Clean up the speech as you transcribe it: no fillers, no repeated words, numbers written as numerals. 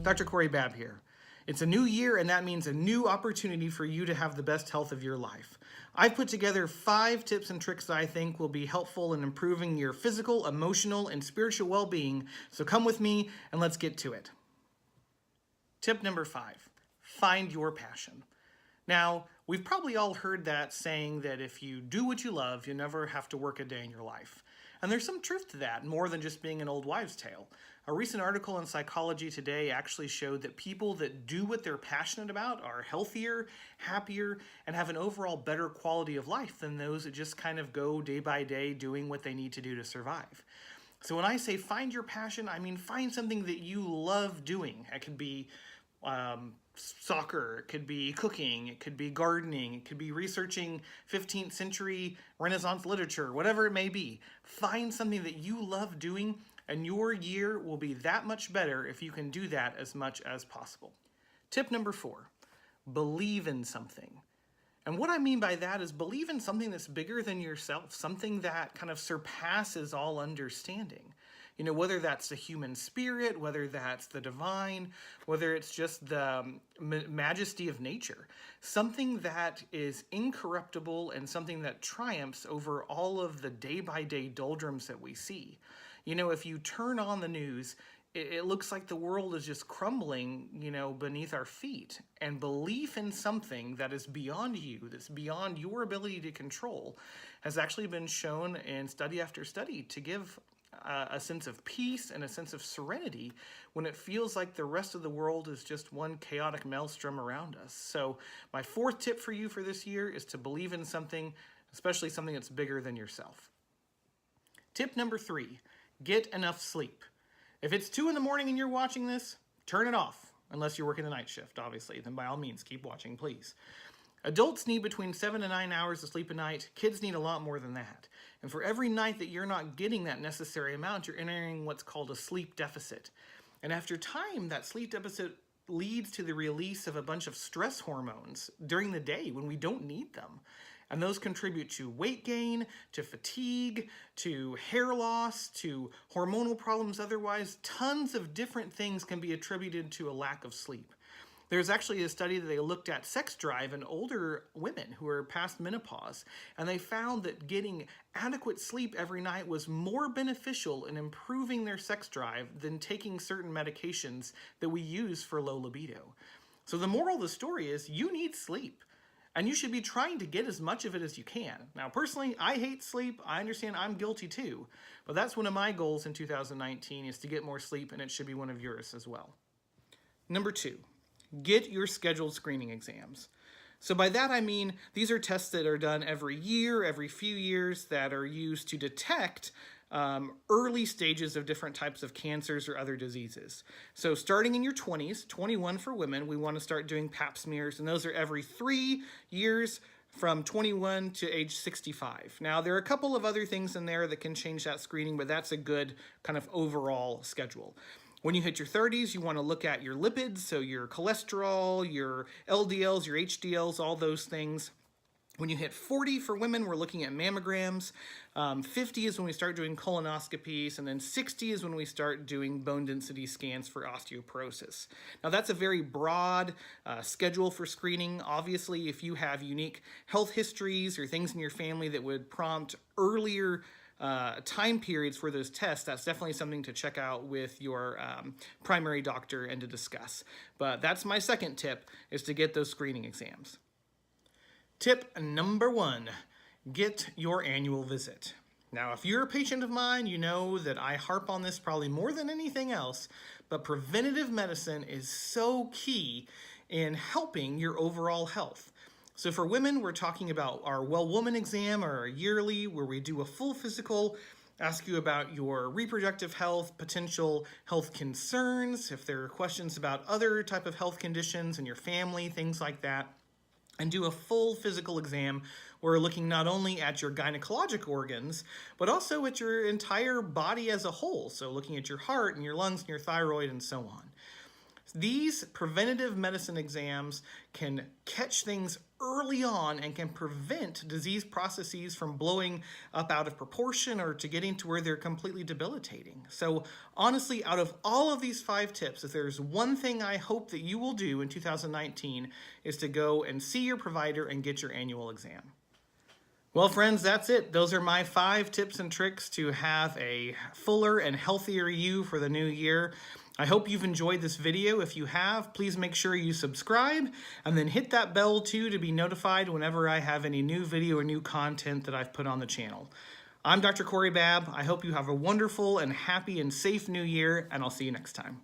Dr. Corey Babb here. It's a new year, and that means a new opportunity for you to have the best health of your life. I've put together 5 tips and tricks that I think will be helpful in improving your physical, emotional, and spiritual well-being. So come with me and let's get to it. Tip number 5, find your passion. Now, we've probably all heard that saying that if you do what you love, you never have to work a day in your life. And there's some truth to that, more than just being an old wives' tale. A recent article in Psychology Today actually showed that people that do what they're passionate about are healthier, happier, and have an overall better quality of life than those that just kind of go day by day doing what they need to do to survive. So when I say find your passion, I mean find something that you love doing. It could be soccer, it could be cooking, it could be gardening, it could be researching 15th century Renaissance literature, whatever it may be. Find something that you love doing, and your year will be that much better if you can do that as much as possible. Tip number 4, believe in something. And what I mean by that is believe in something that's bigger than yourself, something that kind of surpasses all understanding. You know, whether that's the human spirit, whether that's the divine, whether it's just the majesty of nature, something that is incorruptible and something that triumphs over all of the day-by-day doldrums that we see. You know, if you turn on the news, it looks like the world is just crumbling, you know, beneath our feet. And belief in something that is beyond you, that's beyond your ability to control, has actually been shown in study after study to give a sense of peace and a sense of serenity when it feels like the rest of the world is just one chaotic maelstrom around us. So my 4th tip for you for this year is to believe in something, especially something that's bigger than yourself. Tip number 3, get enough sleep. If it's 2 in the morning and you're watching this, turn it off, unless you're working the night shift, obviously. Then by all means, keep watching, please. Adults need between 7 to 9 hours of sleep a night. Kids need a lot more than that. And for every night that you're not getting that necessary amount, you're entering what's called a sleep deficit. And after time, that sleep deficit leads to the release of a bunch of stress hormones during the day when we don't need them. And those contribute to weight gain, to fatigue, to hair loss, to hormonal problems otherwise. Tons of different things can be attributed to a lack of sleep. There's actually a study that they looked at sex drive in older women who are past menopause, and they found that getting adequate sleep every night was more beneficial in improving their sex drive than taking certain medications that we use for low libido. So the moral of the story is you need sleep, and you should be trying to get as much of it as you can. Now, personally, I hate sleep. I understand I'm guilty too, but that's one of my goals in 2019 is to get more sleep, and it should be one of yours as well. Number 2. Get your scheduled screening exams. So by that I mean these are tests that are done every year, every few years, that are used to detect early stages of different types of cancers or other diseases. So starting in your 20s, 21 for women, we want to start doing Pap smears, and those are every 3 years from 21 to age 65. Now, there are a couple of other things in there that can change that screening, but that's a good kind of overall schedule. When you hit your 30s, you want to look at your lipids, so your cholesterol, your LDLs, your HDLs, all those things. When you hit 40 for women, we're looking at mammograms. 50 is when we start doing colonoscopies, and then 60 is when we start doing bone density scans for osteoporosis. Now, that's a very broad schedule for screening. Obviously, if you have unique health histories or things in your family that would prompt earlier time periods for those tests, that's definitely something to check out with your primary doctor and to discuss. But that's my 2nd tip, is to get those screening exams. Tip number 1, get your annual visit. Now, if you're a patient of mine, you know that I harp on this probably more than anything else, but preventative medicine is so key in helping your overall health. So for women, we're talking about our Well Woman exam, or our yearly, where we do a full physical, ask you about your reproductive health, potential health concerns, if there are questions about other type of health conditions in your family, things like that, and do a full physical exam. We're looking not only at your gynecologic organs, but also at your entire body as a whole. So looking at your heart and your lungs and your thyroid and so on. These preventative medicine exams can catch things early on and can prevent disease processes from blowing up out of proportion or to getting to where they're completely debilitating. So honestly, out of all of these 5 tips, if there's one thing I hope that you will do in 2019 is to go and see your provider and get your annual exam. Well, friends, that's it. Those are my 5 tips and tricks to have a fuller and healthier you for the new year. I hope you've enjoyed this video. If you have, please make sure you subscribe and then hit that bell too to be notified whenever I have any new video or new content that I've put on the channel. I'm Dr. Corey Babb. I hope you have a wonderful and happy and safe new year, and I'll see you next time.